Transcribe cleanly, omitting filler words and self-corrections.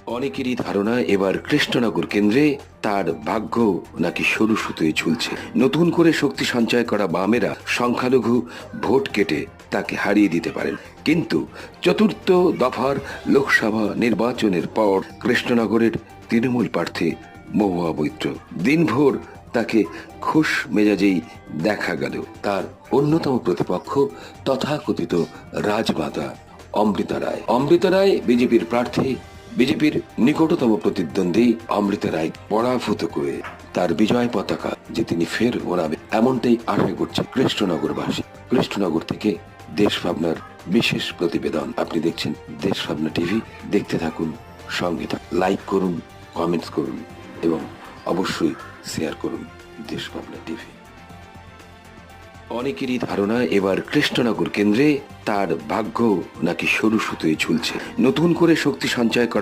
অনেকেরই ধারণা এবার কৃষ্ণনগর কেন্দ্রে তার ভাগ্য নাকি সরু সুতোয় ঝুলছে। নতুন করে শক্তি সঞ্চয় করা বামেরা সংখ্যালঘু ভোট কেটে তাকে হারিয়ে দিতে পারেন, কিন্তু চতুর্থ দফার লোকসভা নির্বাচনের পর কৃষ্ণনগরের তৃণমূল প্রার্থী মহুয়া মৈত্র দিনভর তাকে খুশ মেজাজেই দেখা গেল। তার অন্যতম প্রতিপক্ষ তথাকথিত রাজমাতা অমৃতা রায়। অমৃতা রায় বিজেপির প্রার্থী। বিজেপির নিকটতম প্রতিদ্বন্দ্বী অমৃতা রায় পরাভূত করে তার বিজয় পতাকা যে তিনি ফের ওড়াবে, এমনটাই আশা করছে কৃষ্ণনগরবাসী। কৃষ্ণনগর থেকে দেশ ভাবনার বিশেষ প্রতিবেদন। আপনি দেখছেন দেশ ভাবনা টিভি। দেখতে থাকুন, সঙ্গে থাকুন, লাইক করুন, কমেন্টস করুন এবং অবশ্যই শেয়ার করুন দেশ ভাবনা টিভি। অনেকেরই ধারণা এবার কৃষ্ণনগর কেন্দ্রে তার ভাগ্য নাকি সরু সুতোয় ঝুলছে। নতুন করে শক্তি সঞ্চয় করা